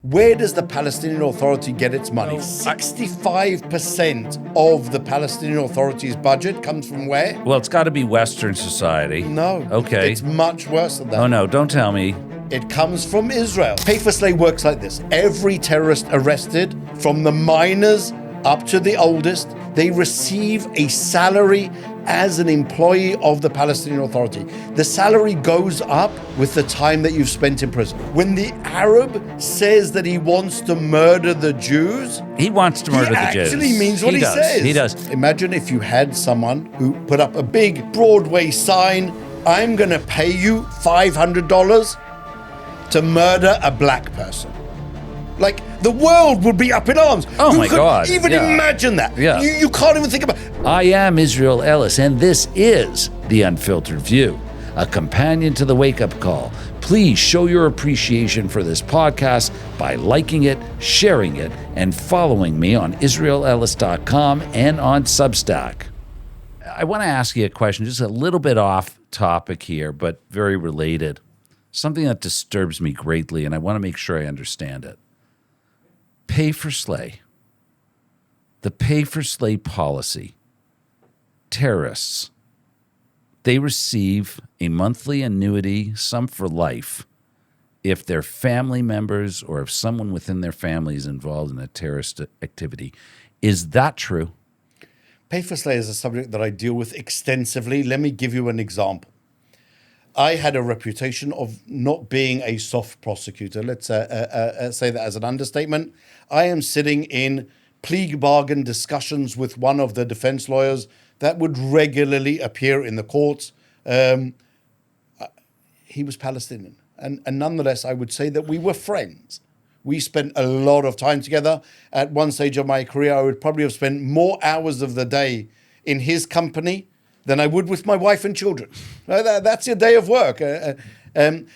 Where does the Palestinian Authority get its money? 65% of the Palestinian Authority's budget comes from where? Well, it's got to be Western society. No. Okay. It's much worse than that. Oh, no, don't tell me. It comes from Israel. Pay for slay works like this. Every terrorist arrested, from the minors up to the oldest, they receive a salary as an employee of the Palestinian Authority. The salary goes up with the time that you've spent in prison. When the Arab says that he wants to murder the Jews, he wants to murder the Jews. He actually means what he says. He does. Imagine if you had someone who put up a big Broadway sign, I'm going to pay you $500 to murder a black person. Like, the world would be up in arms. Oh, Who my could God. even imagine that? Yeah. You can't even think about it. I am Israel Ellis, and this is The Unfiltered View, a companion to the wake-up call. Please show your appreciation for this podcast by liking it, sharing it, and following me on IsraelEllis.com and on Substack. I want to ask you a question, just a little bit off topic here, but very related. Something that disturbs me greatly, and I want to make sure I understand it. Pay for slay. The pay for slay policy. Terrorists, they receive a monthly annuity, some for life, if their family members or if someone within their family is involved in a terrorist activity. Is that true? Pay for slay is a subject that I deal with extensively. Let me give you an example. I had a reputation of not being a soft prosecutor. Let's say that as an understatement. I am sitting in plea bargain discussions with one of the defense lawyers that would regularly appear in the courts. He was Palestinian. And nonetheless, I would say that we were friends. We spent a lot of time together. At one stage of my career, I would probably have spent more hours of the day in his company than I would with my wife and children. That's your day of work. And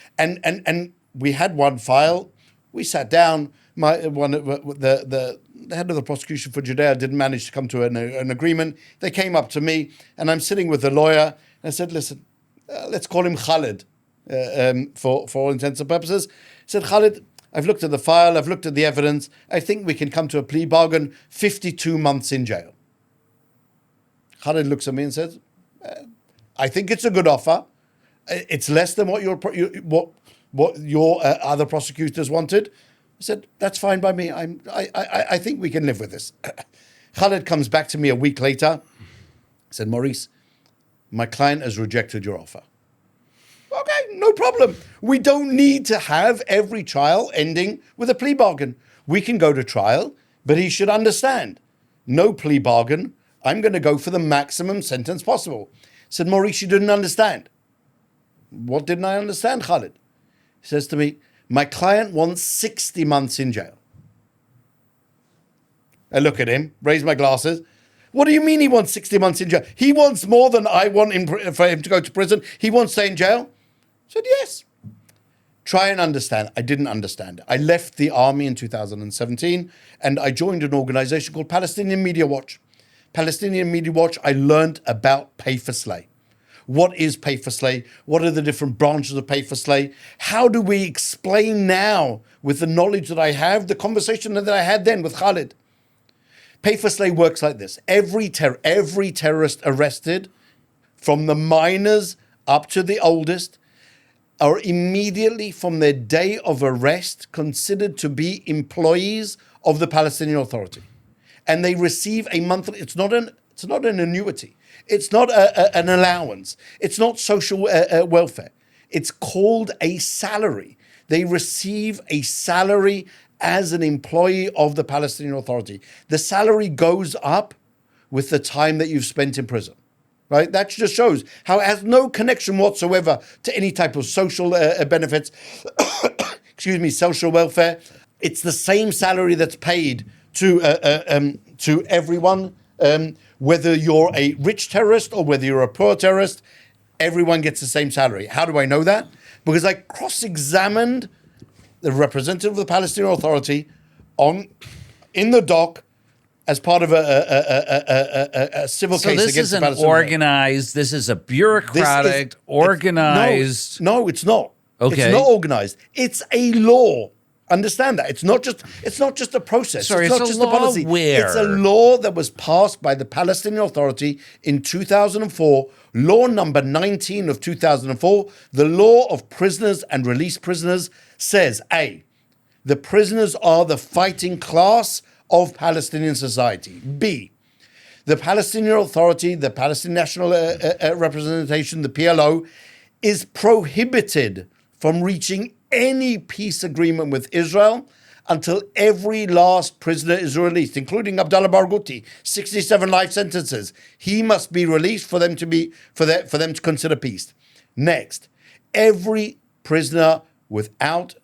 we had one file. We sat down. The head of the prosecution for Judea didn't manage to come to an agreement. They came up to me, and I'm sitting with the lawyer. And I said, listen, let's call him Khalid for all intents and purposes. I said, Khalid, I've looked at the file. I've looked at the evidence. I think we can come to a plea bargain, 52 months in jail. Khalid looks at me and says, I think it's a good offer. It's less than what your other prosecutors wanted. I said, that's fine by me. I think we can live with this. Khalid comes back to me a week later. He said, Maurice, my client has rejected your offer. Okay, no problem. We don't need to have every trial ending with a plea bargain. We can go to trial, but he should understand, no plea bargain. I'm going to go for the maximum sentence possible. I said, Maurice, you didn't understand. What didn't I understand, Khalid? He says to me, my client wants 60 months in jail. I look at him, raise my glasses. What do you mean he wants 60 months in jail? He wants more than I want for him to go to prison. He wants to stay in jail? I said, yes. Try and understand. I didn't understand. I left the army in 2017 and I joined an organization called Palestinian Media Watch. Palestinian Media Watch, I learned about pay for slay. What is pay for slay? What are the different branches of pay for slay? How do we explain now, with the knowledge that I have, the conversation that I had then with Khalid? Pay for slay works like this. Every terrorist arrested, from the minors up to the oldest, are immediately from their day of arrest considered to be employees of the Palestinian Authority. And they receive a monthly, it's not an annuity. It's not an allowance. It's not social welfare. It's called a salary. They receive a salary as an employee of the Palestinian Authority. The salary goes up with the time that you've spent in prison, right? That just shows how it has no connection whatsoever to any type of social benefits, social welfare. It's the same salary that's paid to everyone, whether you're a rich terrorist or whether you're a poor terrorist, everyone gets the same salary. How do I know that? Because I cross-examined the representative of the Palestinian Authority in the dock as part of a civil case against the Palestinian Authority. Organized, this is a bureaucratic, organized... No, it's not. Okay. It's not organized. It's a law. Understand that. It's not just a process. Sorry, it's not it's a just law a policy. where? It's a law that was passed by the Palestinian Authority in 2004, law number 19 of 2004. The law of prisoners and released prisoners says, A, the prisoners are the fighting class of Palestinian society. B, the Palestinian Authority, the Palestinian National Representation, the PLO, is prohibited from reaching any peace agreement with Israel until every last prisoner is released, including Abdallah Barghouti, 67 life sentences. He must be released for them to consider peace. Next, every prisoner without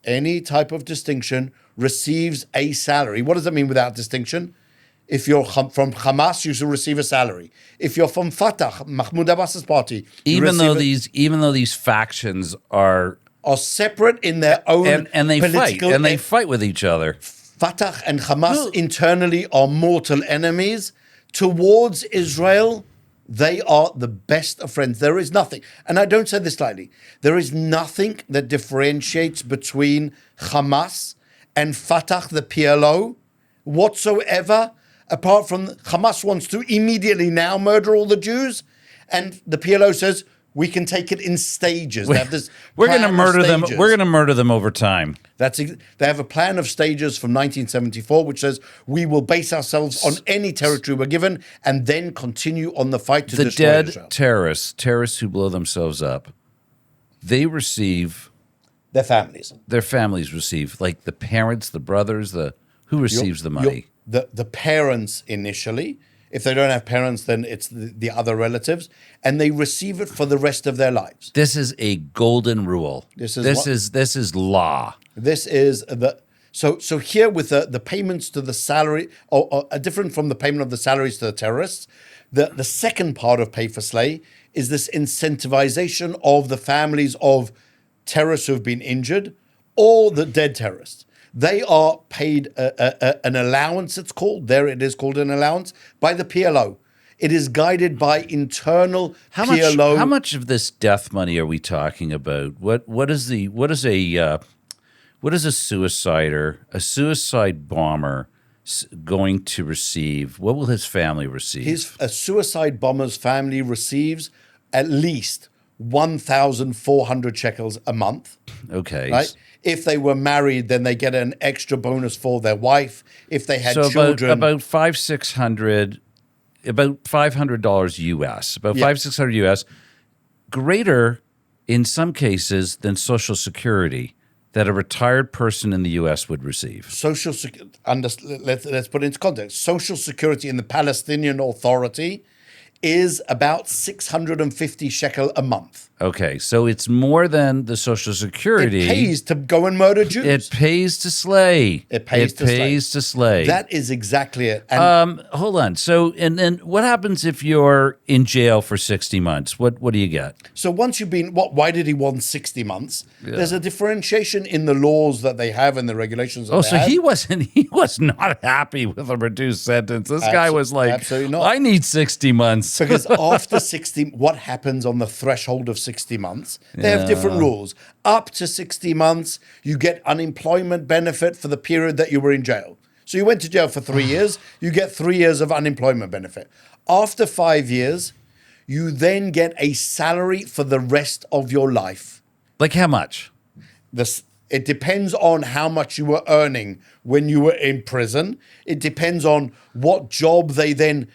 any type of distinction receives a salary. What does that mean without distinction? If you're from Hamas, you should receive a salary. If you're from Fatah, Mahmoud Abbas's party, even though these factions are separate in their own and they political fight and they fight with each other. Fatah and Hamas internally are mortal enemies. Towards Israel, they are the best of friends. There is nothing, and I don't say this lightly, there is nothing that differentiates between Hamas and Fatah, the PLO, whatsoever, apart from Hamas wants to immediately now murder all the Jews, and the PLO says, we can take it in stages. They have this We're going to plan of murder them. stages. We're going to murder them over time. They have a plan of stages from 1974, which says we will base ourselves on any territory we're given, and then continue on the fight to The destroy dead Israel. terrorists who blow themselves up, they receive Their families. their families receive, like the parents, the brothers, who receives the money. The parents initially. If they don't have parents, then it's the other relatives, and they receive it for the rest of their lives. This is a golden rule. This is law. This is so here with the payments to the salary, or different from the payment of the salaries to the terrorists. The second part of pay for slay is this incentivization of the families of terrorists who have been injured or the dead terrorists. They are paid an allowance, it's called. There it is called an allowance by the PLO. It is guided by internal PLO. How much of this death money are we talking about? What is a suicide bomber going to receive? What will his family receive? A suicide bomber's family receives at least 1,400 shekels a month. Okay. Right? If they were married, then they get an extra bonus for their wife. If they had children, about $500 US, about $500-600 US, greater in some cases than Social Security that a retired person in the US would receive. Let's put it into context. Social Security in the Palestinian Authority is about 650 shekel a month. Okay, so it's more than the Social Security. It pays to go and murder Jews. It pays to slay. It pays to slay. That is exactly it. And hold on. So, and then what happens if you're in jail for 60 months? What do you get? So once you've been, why did he want 60 months? Yeah. There's a differentiation in the laws that they have and the regulations that they have. He was not happy with a reduced sentence. This guy was like, absolutely not. I need 60 months. Because after 60, what happens on the threshold of 60 months? They have different rules. Up to 60 months, you get unemployment benefit for the period that you were in jail. So you went to jail for 3 years, you get 3 years of unemployment benefit. After 5 years, you then get a salary for the rest of your life. Like how much? It depends on how much you were earning when you were in prison. It depends on what job they then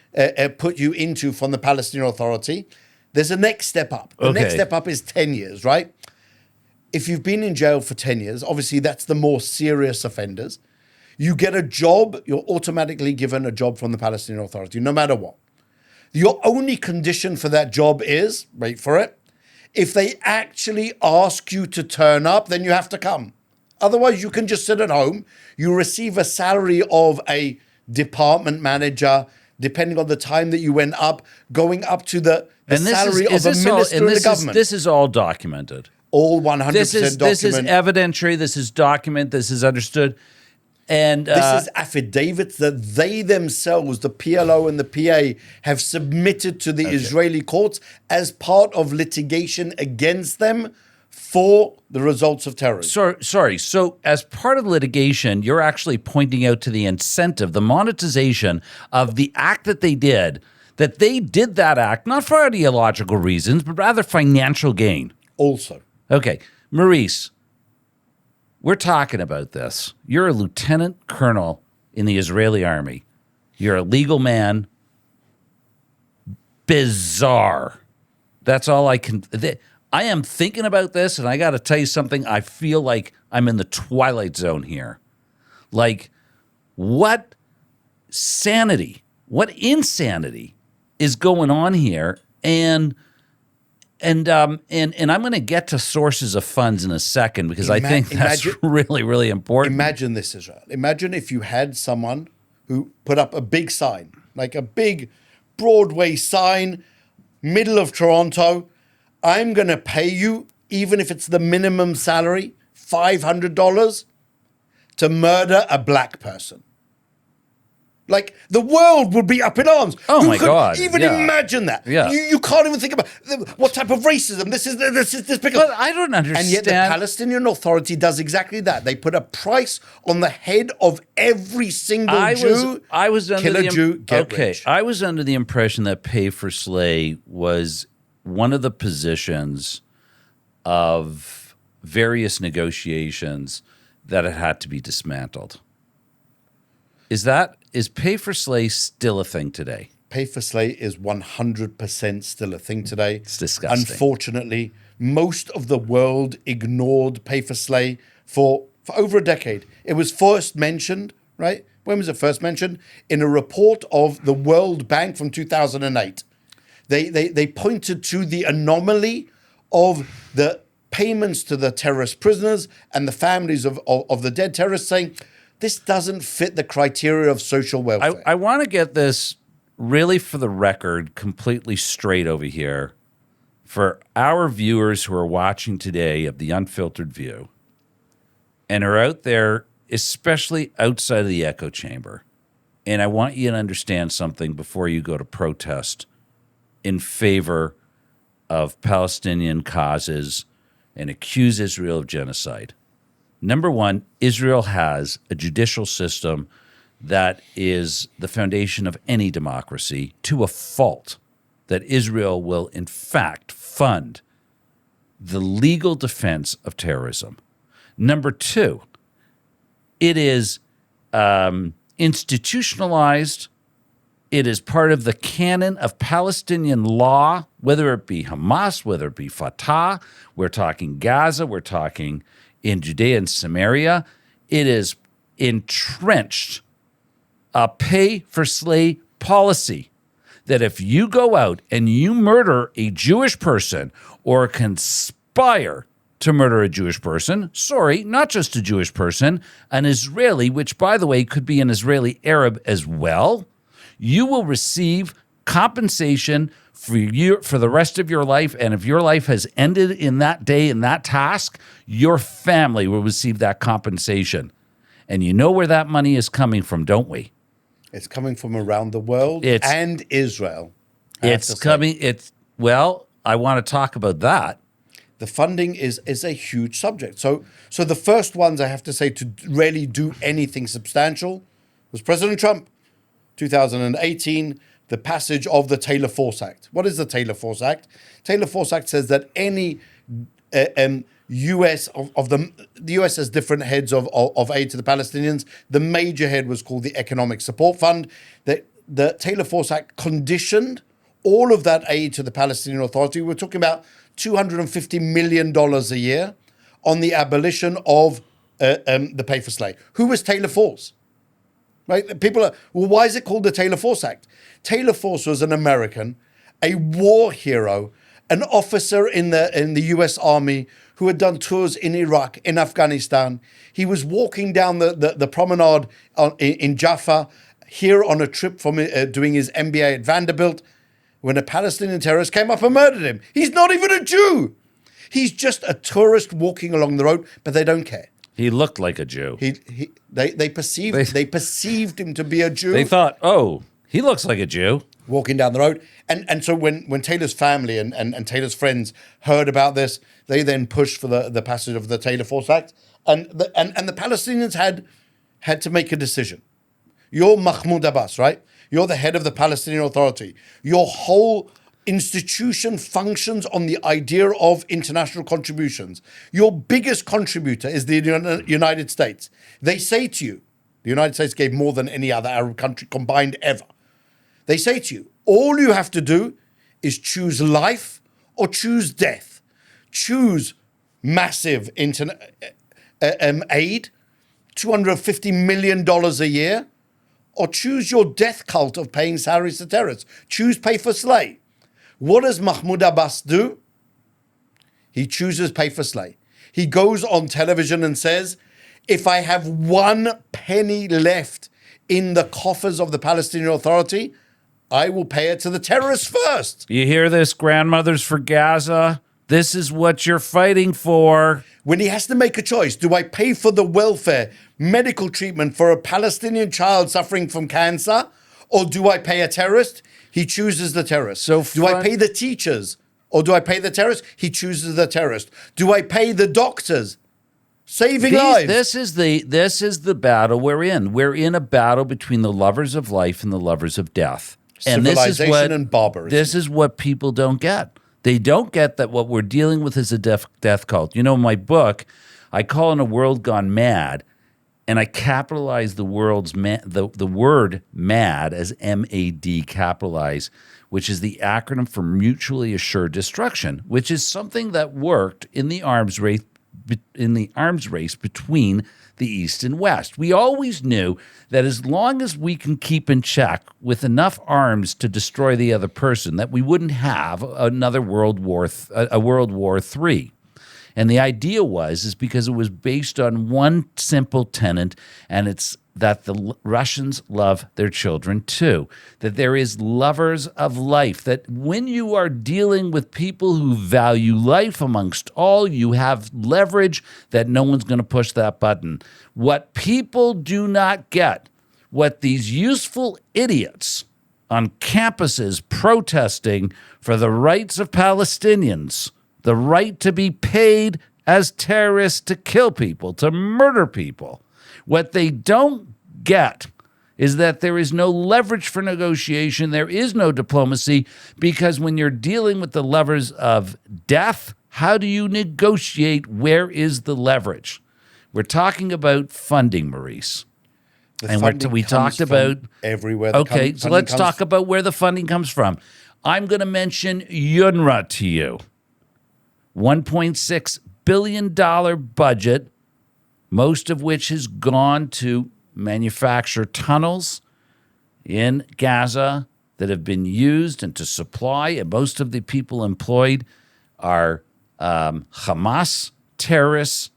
put you into from the Palestinian Authority. There's a next step up. The next step up is 10 years, right? If you've been in jail for 10 years, obviously that's the more serious offenders. You get a job, you're automatically given a job from the Palestinian Authority, no matter what. Your only condition for that job is, wait for it, if they actually ask you to turn up, then you have to come. Otherwise, you can just sit at home. You receive a salary of a department manager, depending on the time that you went up, going up to the salary of a minister in the government. This is all documented. All 100% documented. This is evidentiary. This is document. This is understood. And this is affidavits that they themselves, the PLO and the PA, have submitted to the Israeli courts as part of litigation against them for the results of terrorism. Sorry. So as part of litigation, you're actually pointing out to the incentive, the monetization of the act that they did that act, not for ideological reasons, but rather financial gain. Also. Okay. Maurice, we're talking about this. You're a lieutenant colonel in the Israeli army. You're a legal man. Bizarre. That's all I can... I am thinking about this, and I got to tell you something. I feel like I'm in the twilight zone here. Like, what sanity, what insanity is going on here? And I'm going to get to sources of funds in a second because I think that's really, really important. Imagine this, Israel. Imagine if you had someone who put up a big sign, like a big Broadway sign, middle of Toronto. I'm going to pay you, even if it's the minimum salary, $500 to murder a black person. Like, the world would be up in arms. Oh, Who my could God. even imagine that? Yeah. You can't even think about what type of racism. This is despicable. But I don't understand. And yet the Palestinian Authority does exactly that. They put a price on the head of every single Jew. I was under kill a Jew, get rich. I was under the impression that pay for slay was one of the positions of various negotiations that it had to be dismantled. Is pay for slay still a thing today? Pay for slay is 100% still a thing today. It's disgusting. Unfortunately, most of the world ignored pay for slay for over a decade. It was first mentioned, right? When was it first mentioned? In a report of the World Bank from 2008. They pointed to the anomaly of the payments to the terrorist prisoners and the families of the dead terrorists, saying this doesn't fit the criteria of social welfare. I want to get this really for the record completely straight over here for our viewers who are watching today of The Unfiltered View and are out there, especially outside of the echo chamber. And I want you to understand something before you go to protest in favor of Palestinian causes and accuse Israel of genocide. Number one, Israel has a judicial system that is the foundation of any democracy to a fault, that Israel will, in fact, fund the legal defense of terrorism. Number two, it is institutionalized. It is part of the canon of Palestinian law, whether it be Hamas, whether it be Fatah. We're talking Gaza. We're talking in Judea and Samaria. It is entrenched a pay-for-slay policy that if you go out and you murder a Jewish person or conspire to murder a Jewish person, sorry, not just a Jewish person, an Israeli, which, by the way, could be an Israeli Arab as well, you will receive compensation for the rest of your life. And if your life has ended in that day, in that task, your family will receive that compensation. And you know where that money is coming from, don't we? It's coming from around the world and Israel. Well, I want to talk about that. The funding is a huge subject. So the first ones, I have to say, to really do anything substantial was President Trump. 2018, the passage of the Taylor Force Act. What is the Taylor Force Act? Taylor Force Act says that any U.S. the U.S. has different heads of aid to the Palestinians. The major head was called the Economic Support Fund. The Taylor Force Act conditioned all of that aid to the Palestinian Authority. We're talking about $250 million a year on the abolition of the pay for slay. Who was Taylor Force? Right? People are, well, why is it called the Taylor Force Act? Taylor Force was an American, a war hero, an officer in the U.S. Army who had done tours in Iraq, in Afghanistan. He was walking down the promenade in Jaffa, here on a trip from doing his MBA at Vanderbilt, when a Palestinian terrorist came up and murdered him. He's not even a Jew. He's just a tourist walking along the road, but they don't care. He looked like a Jew. They perceived him to be a Jew. They thought, oh, he looks like a Jew. walking down the road. And so when Taylor's family and Taylor's friends heard about this, they then pushed for the passage of the Taylor Force Act. And the Palestinians had to make a decision. You're Mahmoud Abbas, right? You're the head of the Palestinian Authority. Your whole institution functions on the idea of international contributions. Your biggest contributor is the United States. They say to you, the United States gave more than any other Arab country combined ever. They say to you, all you have to do is choose life or choose death. Choose massive aid, $250 million a year, or choose your death cult of paying salaries to terrorists. Choose pay for slay. What does Mahmoud Abbas do? He chooses pay for slay. He goes on television and says, if I have 1 penny left in the coffers of the Palestinian Authority, I will pay it to the terrorists first. You hear this, grandmothers for Gaza? This is what you're fighting for. When he has to make a choice, do I pay for the welfare, medical treatment for a Palestinian child suffering from cancer, or do I pay a terrorist? He chooses the terrorist. So do I pay the teachers, or do I pay the terrorist? He chooses the terrorist. Do I pay the doctors? Saving lives. This is the battle we're in. We're in a battle between the lovers of life and the lovers of death. Civilization and barbarism. This is what people don't get. They don't get that what we're dealing with is a death cult. You know, in my book, I call it A World Gone Mad, and I capitalize the word mad as M-A-D capitalized, which is the acronym for mutually assured destruction, which is something that worked in the arms race between the East and West. We always knew that as long as we can keep in check with enough arms to destroy the other person, that we wouldn't have another World War III. And the idea is because it was based on one simple tenet, and it's that the Russians love their children too, that there is lovers of life, that when you are dealing with people who value life amongst all, you have leverage that no one's going to push that button. What people do not get, what these useful idiots on campuses protesting for the rights of Palestinians, the right to be paid as terrorists to kill people, to murder people, what they don't get is that there is no leverage for negotiation. There is no diplomacy, because when you're dealing with the levers of death, how do you negotiate? Where is the leverage? We're talking about funding, Maurice. We talked about everywhere. Okay, so let's talk about where the funding comes from. I'm going to mention UNRWA to you. $1.6 billion budget, most of which has gone to manufacture tunnels in Gaza that have been used and to supply, and most of the people employed are Hamas terrorists.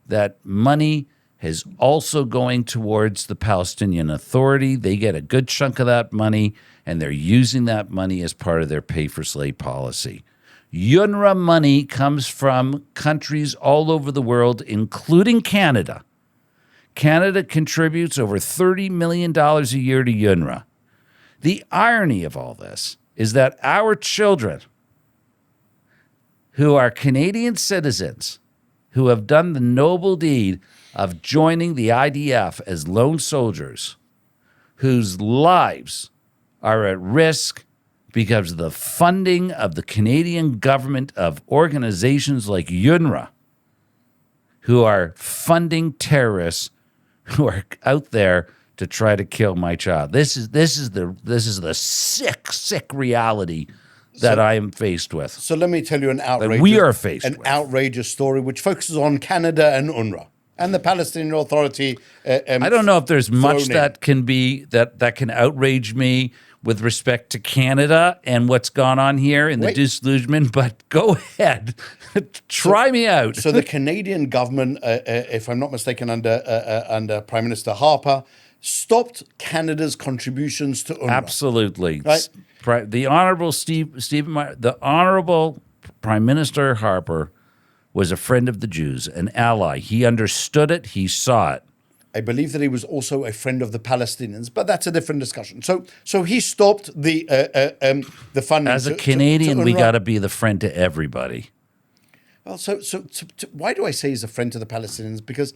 That money is also going towards the Palestinian Authority. They get a good chunk of that money, and they're using that money as part of their pay-for-slay policy. UNRWA money comes from countries all over the world, including Canada. Canada contributes over $30 million a year to UNRWA. The irony of all this is that our children, who are Canadian citizens, who have done the noble deed of joining the IDF as lone soldiers, whose lives are at risk because of the funding of the Canadian government of organizations like UNRWA, who are funding terrorists who are out there to try to kill my child. This is the sick reality that I am faced with. So let me tell you an outrageous story which focuses on Canada and UNRWA and the Palestinian Authority. I don't know if there's much that can outrage me with respect to Canada and what's gone on here in the disillusionment, but go ahead. Try me out. So the Canadian government, if I'm not mistaken, under Prime Minister Harper, stopped Canada's contributions to UNRWA. Absolutely. Right? The Honorable Prime Minister Harper was a friend of the Jews, an ally. He understood it. He saw it. I believe that he was also a friend of the Palestinians, but that's a different discussion. So he stopped the funding. As a Canadian, we got to be the friend to everybody. Well, why do I say he's a friend to the Palestinians? Because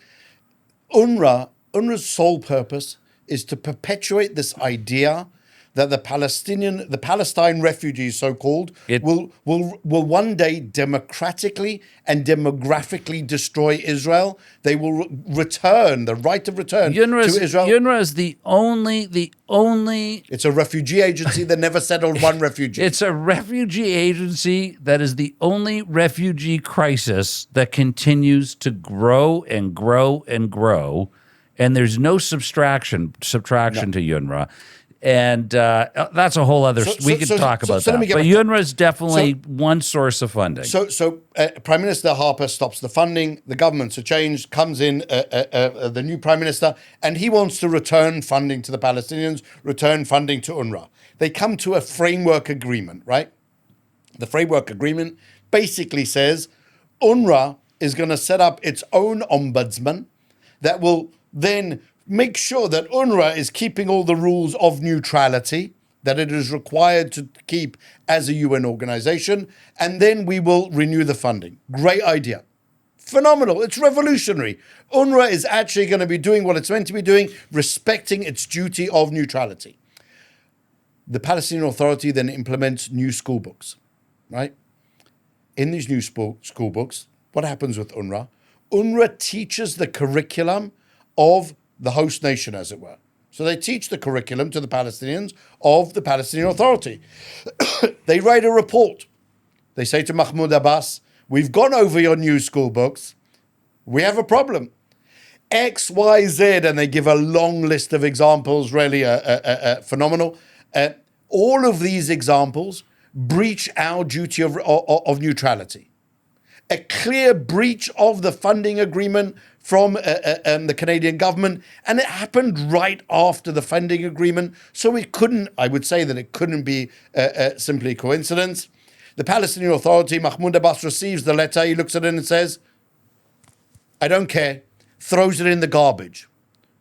UNRWA's sole purpose is to perpetuate this idea that the Palestine refugees, so-called, will one day democratically and demographically destroy Israel. They will return the right of return to Israel. UNRWA is the only. It's a refugee agency that never settled one refugee. It's a refugee agency that is the only refugee crisis that continues to grow and grow and grow, and there's no subtraction to UNRWA. And that's a whole other. We could talk about that. But UNRWA is definitely one source of funding. So Prime Minister Harper stops the funding. The government's changed. Comes in the new Prime Minister, and he wants to return funding to the Palestinians, return funding to UNRWA. They come to a framework agreement, right? The framework agreement basically says UNRWA is going to set up its own ombudsman that will then make sure that UNRWA is keeping all the rules of neutrality that it is required to keep as a UN organization, and then we will renew the funding. Great idea. Phenomenal. It's revolutionary. UNRWA is actually going to be doing what it's meant to be doing, respecting its duty of neutrality. The Palestinian Authority then implements new school books, right? In these new school books, what happens with UNRWA? UNRWA teaches the curriculum of the host nation, as it were. So they teach the curriculum to the Palestinians of the Palestinian Authority. They write a report. They say to Mahmoud Abbas, we've gone over your new school books. We have a problem. X, Y, Z, and they give a long list of examples, really phenomenal. All of these examples breach our duty of neutrality. A clear breach of the funding agreement from the Canadian government, and it happened right after the funding agreement, so I would say that it couldn't be simply coincidence. The Palestinian Authority, Mahmoud Abbas, receives the letter, he looks at it and says, I don't care, throws it in the garbage.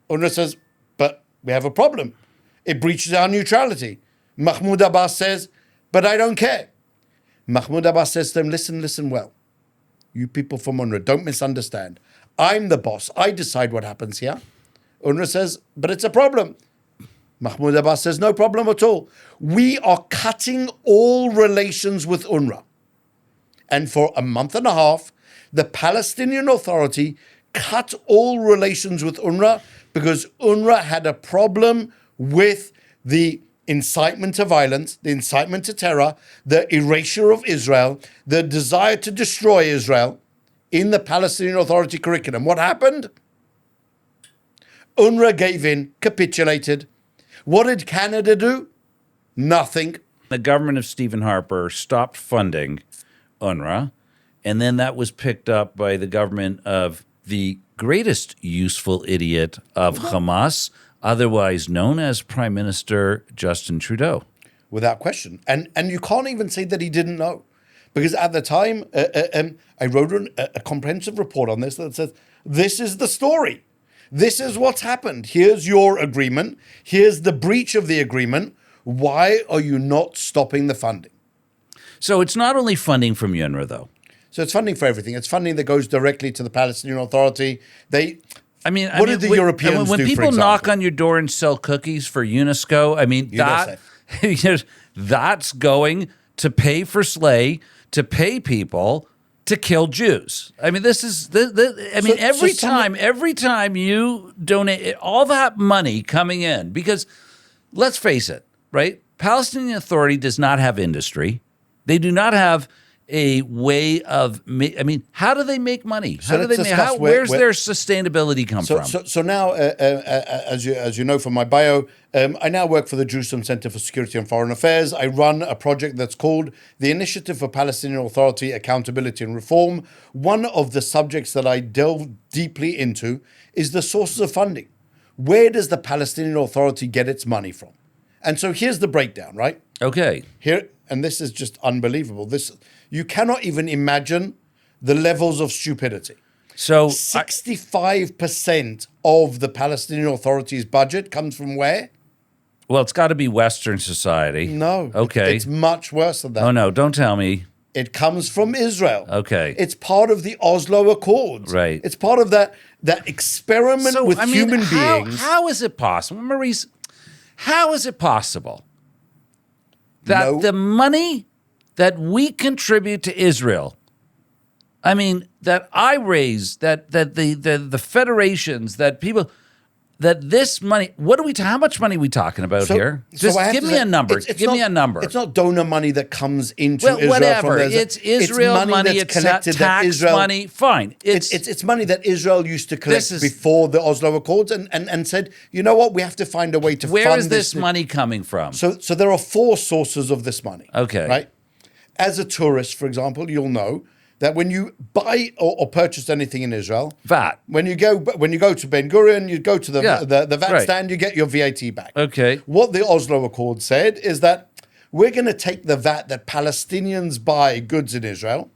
UNRWA says, but we have a problem. It breaches our neutrality. Mahmoud Abbas says, but I don't care. Mahmoud Abbas says to them, listen well. You people from UNRWA, don't misunderstand. I'm the boss. I decide what happens here. UNRWA says, but it's a problem. Mahmoud Abbas says, no problem at all. We are cutting all relations with UNRWA. And for a month and a half, the Palestinian Authority cut all relations with UNRWA because UNRWA had a problem with the incitement to violence, the incitement to terror, the erasure of Israel, the desire to destroy Israel in the Palestinian Authority curriculum. What happened? UNRWA gave in, capitulated. What did Canada do? Nothing. The government of Stephen Harper stopped funding UNRWA, and then that was picked up by the government of the greatest useful idiot of Hamas, otherwise known as Prime Minister Justin Trudeau. Without question. And you can't even say that he didn't know. Because at the time, I wrote a comprehensive report on this that says, this is the story. This is what's happened. Here's your agreement. Here's the breach of the agreement. Why are you not stopping the funding? So it's not only funding from UNRWA, though. So it's funding for everything. It's funding that goes directly to the Palestinian Authority. What did the Europeans do, when people knock on your door and sell cookies for UNESCO, that's going to pay for Slay, to pay people to kill Jews. I mean, every time you donate all that money coming in, because let's face it, right? Palestinian Authority does not have industry. They do not have a way of, how do they make money? Where's their sustainability come from? So now, as you know from my bio, I now work for the Jerusalem Center for Security and Foreign Affairs. I run a project that's called the Initiative for Palestinian Authority Accountability and Reform. One of the subjects that I delve deeply into is the sources of funding. Where does the Palestinian Authority get its money from? And so here's the breakdown, right? Okay. And this is just unbelievable. You cannot even imagine the levels of stupidity. So 65% of the Palestinian Authority's budget comes from where? well, it's got to be Western society. No. Okay. It's much worse than that. Oh no, don't tell me. It comes from Israel. Okay. It's part of the Oslo Accords. Right. It's part of that experiment with human beings. How is it possible, Maurice? How is it possible that the money that we contribute to Israel, I mean, that I raise, that the federations, that people, that this money, how much money are we talking about here? Just give me a number. Give me a number. It's not donor money that comes into Well, Israel. Whatever. It's Israel money, it's tax money. Fine. It's money that Israel used to collect before the Oslo Accords and said, you know what, we have to find a way to fund this. Where is this money coming from? So there are 4 sources of this money. Okay. Right? As a tourist, for example, you'll know that when you buy or purchase anything in Israel, VAT. When you go to Ben Gurion, you go to the VAT right. stand, you get your VAT back. Okay. What the Oslo Accord said is that we're going to take the VAT that Palestinians buy goods in Israel,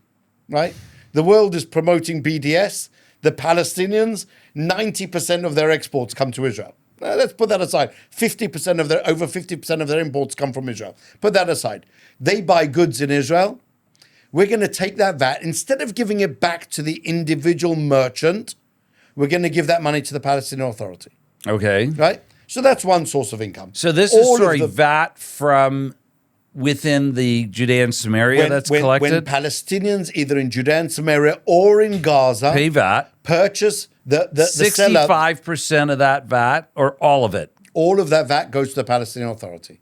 right? The world is promoting BDS. The Palestinians, 90% of their exports come to Israel. Now, let's put that aside. Over 50% of their imports come from Israel. Put that aside. They buy goods in Israel. We're going to take that VAT, instead of giving it back to the individual merchant, we're going to give that money to the Palestinian Authority. Okay. Right? So that's one source of income. So this is, VAT from within the Judea and Samaria that's collected? When Palestinians, either in Judea and Samaria or in Gaza, pay VAT, purchase the 65% of that VAT, or all of it? All of that VAT goes to the Palestinian Authority.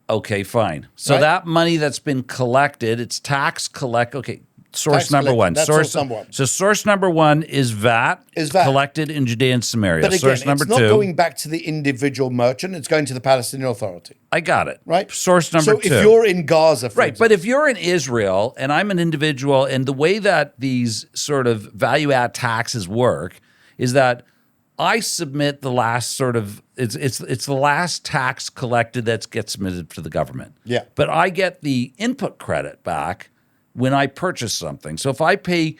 Okay, fine. So that money that's been collected, it's tax collect. Okay, source number one. Source number one. So source number one is VAT. Collected in Judea and Samaria. But again, source number it's not two, going back to the individual merchant. It's going to the Palestinian Authority. I got it. Right. Source number two. So if you're in Gaza, for example, but if you're in Israel and I'm an individual, and the way that these sort of value add taxes work is that I submit the last sort of it's the last tax collected that gets submitted to the government. Yeah. But I get the input credit back when I purchase something. So if I pay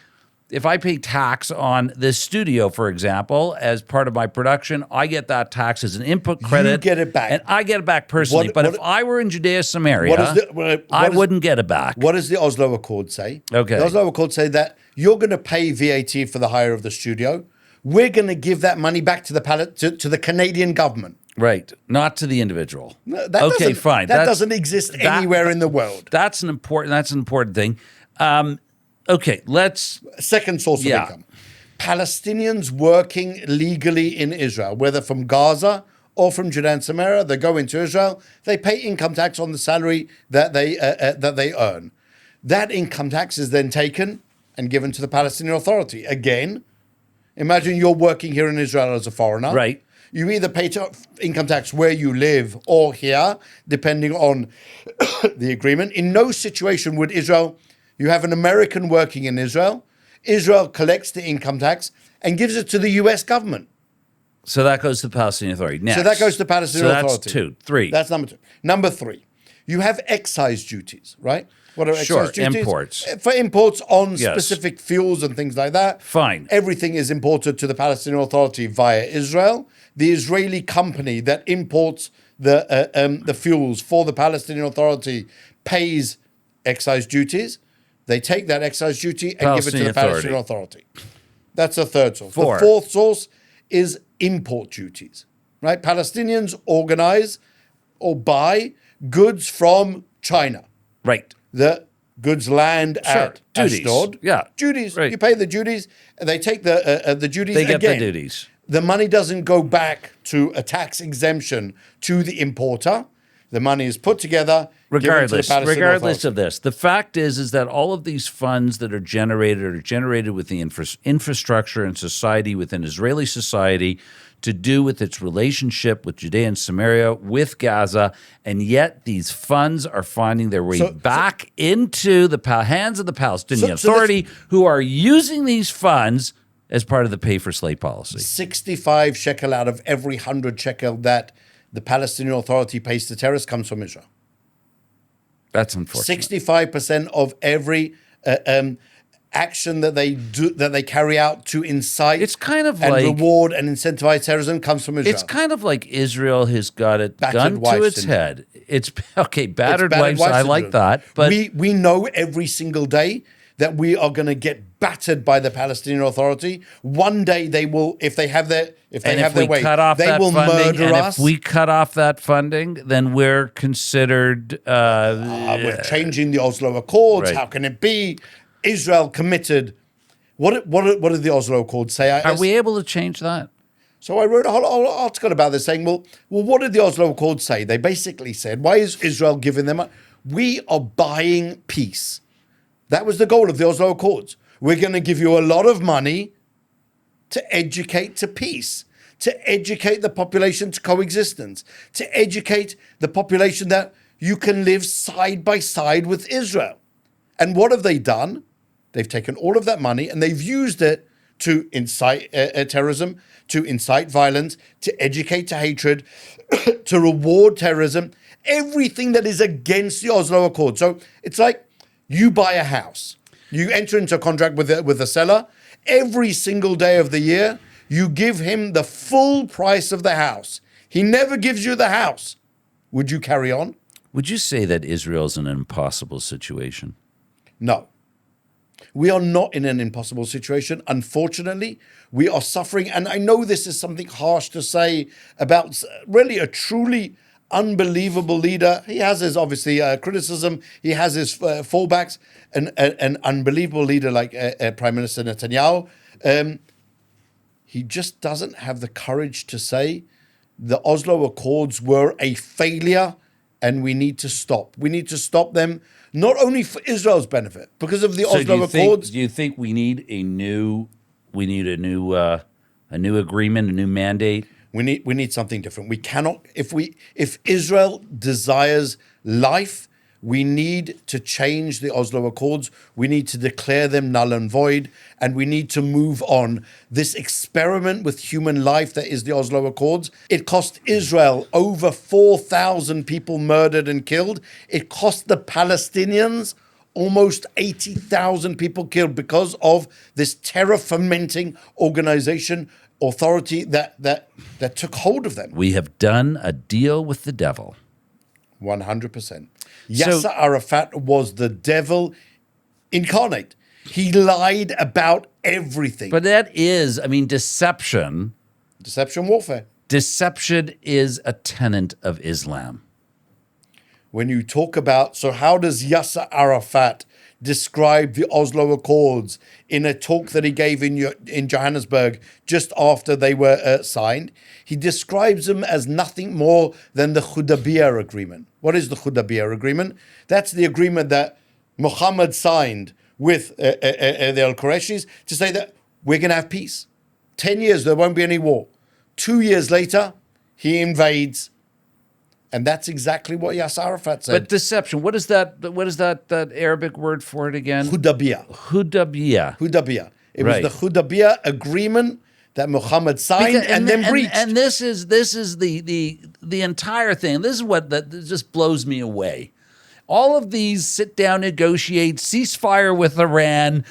tax on this studio, for example, as part of my production, I get that tax as an input credit. You get it back. And I get it back personally. But if I were in Judea Samaria, I wouldn't get it back. What does the Oslo Accord say? Okay. The Oslo Accord say that you're going to pay VAT for the hire of the studio. We're going to give that money back to the Canadian government. Right, not to the individual. No, fine. That doesn't exist anywhere in the world. That's an important thing. Okay, second source of income. Palestinians working legally in Israel, whether from Gaza or from Judea and Samaria, they go into Israel. They pay income tax on the salary that they earn. That income tax is then taken and given to the Palestinian Authority. Again, imagine you're working here in Israel as a foreigner. Right. You either pay income tax where you live or here, depending on the agreement. In no situation would Israel, you have an American working in Israel, Israel collects the income tax and gives it to the US government. So that goes to the Palestinian Authority. Next. So that goes to the Palestinian Authority. That's two. Three. That's number two. Number three, you have excise duties, right? What are excise duties? Imports. For imports on specific fuels and things like that. Fine. Everything is imported to the Palestinian Authority via Israel. The Israeli company that imports the fuels for the Palestinian Authority pays excise duties. They take that excise duty and give it to the Palestinian Authority. That's the third source. The fourth source is import duties, right? Palestinians organize or buy goods from China. Right. The goods land at Ashdod. Yeah. Duties. Right. You pay the duties, and they take the duties again. They get the duties. The money doesn't go back to a tax exemption to the importer. The money is put together, regardless of this. The fact is that all of these funds that are generated with the infrastructure and society within Israeli society to do with its relationship with Judea and Samaria, with Gaza, and yet these funds are finding their way back into the hands of the Palestinian Authority, who are using these funds as part of the pay-for-slave policy. 65 shekel out of every 100 shekel that the Palestinian Authority pays to terrorists comes from Israel. That's unfortunate. 65% of every action that they do, that they carry out to incite It's kind of and like reward and incentivize terrorism comes from Israel. it's kind of like Israel has got it Battered gun wife to its syndrome. head. It's okay, battered battered wives. wife I like syndrome. that, but we know every single day that we are going to get battered by the Palestinian Authority. One day they will, if they have their way, cut off they that will funding, murder and us. if we cut off that funding, then we're considered. We're changing the Oslo Accords. Right. How can it be? Israel committed. What did the Oslo Accords say? Are we able to change that? So I wrote a whole article about this saying, well, what did the Oslo Accords say? They basically said, why is Israel giving them? We are buying peace. That was the goal of the Oslo Accords. We're going to give you a lot of money to educate to peace, to educate the population to coexistence, to educate the population that you can live side by side with Israel. And what have they done? They've taken all of that money and they've used it to incite terrorism, to incite violence, to educate to hatred, to reward terrorism, everything that is against the Oslo Accord. So it's like you buy a house, you enter into a contract with the seller. Every single day of the year, you give him the full price of the house. He never gives you the house. Would you carry on? Would you say that Israel's in an impossible situation? No. We are not in an impossible situation. Unfortunately, we are suffering. And I know this is something harsh to say about really a truly unbelievable leader. He has his, obviously, criticism. He has his fallbacks. An unbelievable leader like Prime Minister Netanyahu. He just doesn't have the courage to say the Oslo Accords were a failure and we need to stop. We need to stop them, not only for Israel's benefit, because of the Oslo Accords. Do you think we need a new agreement, a new mandate? We need something different. We cannot, if Israel desires life, we need to change the Oslo Accords. We need to declare them null and void, and we need to move on. This experiment with human life that is the Oslo Accords, it cost Israel over 4,000 people murdered and killed. It cost the Palestinians almost 80,000 people killed because of this terror-fomenting organization, authority that took hold of them. We have done a deal with the devil. 100%. Yasser Arafat was the devil incarnate. He lied about everything. But that is, deception. Deception warfare. Deception is a tenet of Islam. When you talk about, so how does Yasser Arafat describe the Oslo Accords in a talk that he gave in Johannesburg just after they were signed? He describes them as nothing more than the Hudaybiyah agreement. What is the Hudaybiyah agreement? That's the agreement that Muhammad signed with the Al-Qurayshis to say that we're going to have peace. 10 years, there won't be any war. 2 years later, he invades. And that's exactly what Yasser Arafat said. But deception, what is that Arabic word for it again? Hudaybiyah. Hudaybiyah. Hudaybiyah. It Right. was the Hudaybiyah agreement that Muhammad signed and then breached. And this is the entire thing. This is what that just blows me away. All of these sit down, negotiate, ceasefire with Iran,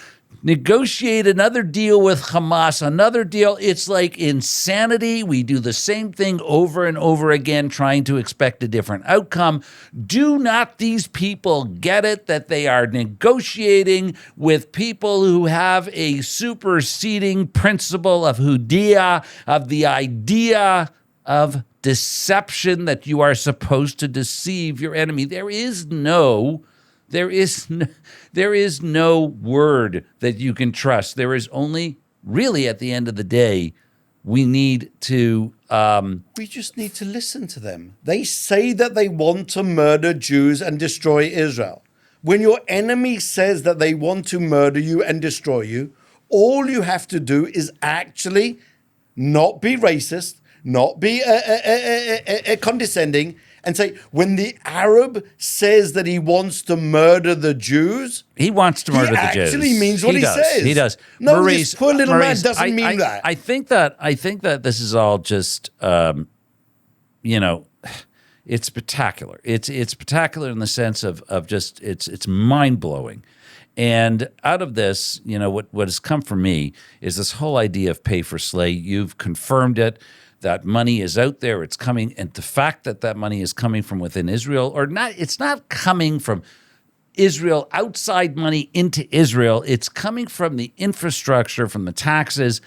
negotiate another deal with Hamas, another deal. It's like insanity. We do the same thing over and over again, trying to expect a different outcome. Do not these people get it that they are negotiating with people who have a superseding principle of Hudiyah, of the idea of deception, that you are supposed to deceive your enemy? There is no word that you can trust. There is only, really, at the end of the day, we need to... we just need to listen to them. They say that they want to murder Jews and destroy Israel. When your enemy says that they want to murder you and destroy you, all you have to do is actually not be racist, not be condescending, and say, when the Arab says that he wants to murder the Jews, he wants to murder the Jews. He actually means what he says. He does. No, Maurice, this poor little Maurice, man doesn't mean that. I think that this is all just, it's spectacular. It's spectacular in the sense of just it's mind blowing. And out of this, what has come from me is this whole idea of pay for slay. You've confirmed it. That money is out there. It's coming. And the fact that that money is coming from within Israel, or not, it's not coming from Israel, outside money into Israel. It's coming from the infrastructure, from the taxes.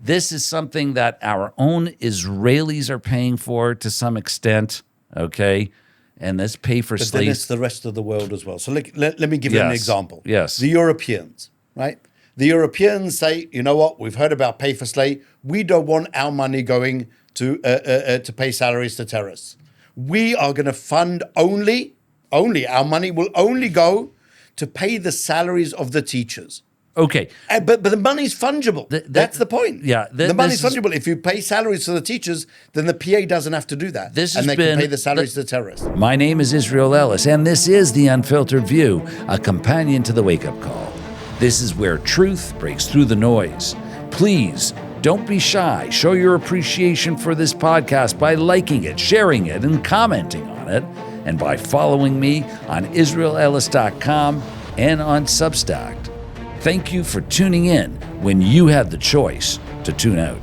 This is something that our own Israelis are paying for to some extent, okay? And this pay for slay. But then it's the rest of the world as well. So let me give you an example. Yes. The Europeans, right? The Europeans say, you know what? We've heard about pay for slay. We don't want our money going to pay salaries to terrorists. We are going to fund only our money will only go to pay the salaries of the teachers. Okay. But the money's fungible. That's the point. Yeah. The money's fungible. If you pay salaries to the teachers, then the PA doesn't have to do that. And they can pay the salaries to the terrorists. My name is Israel Ellis, and this is The Unfiltered View, a companion to the wake-up call. This is where truth breaks through the noise. Please, don't be shy. Show your appreciation for this podcast by liking it, sharing it, and commenting on it, and by following me on IsraelEllis.com and on Substack. Thank you for tuning in when you had the choice to tune out.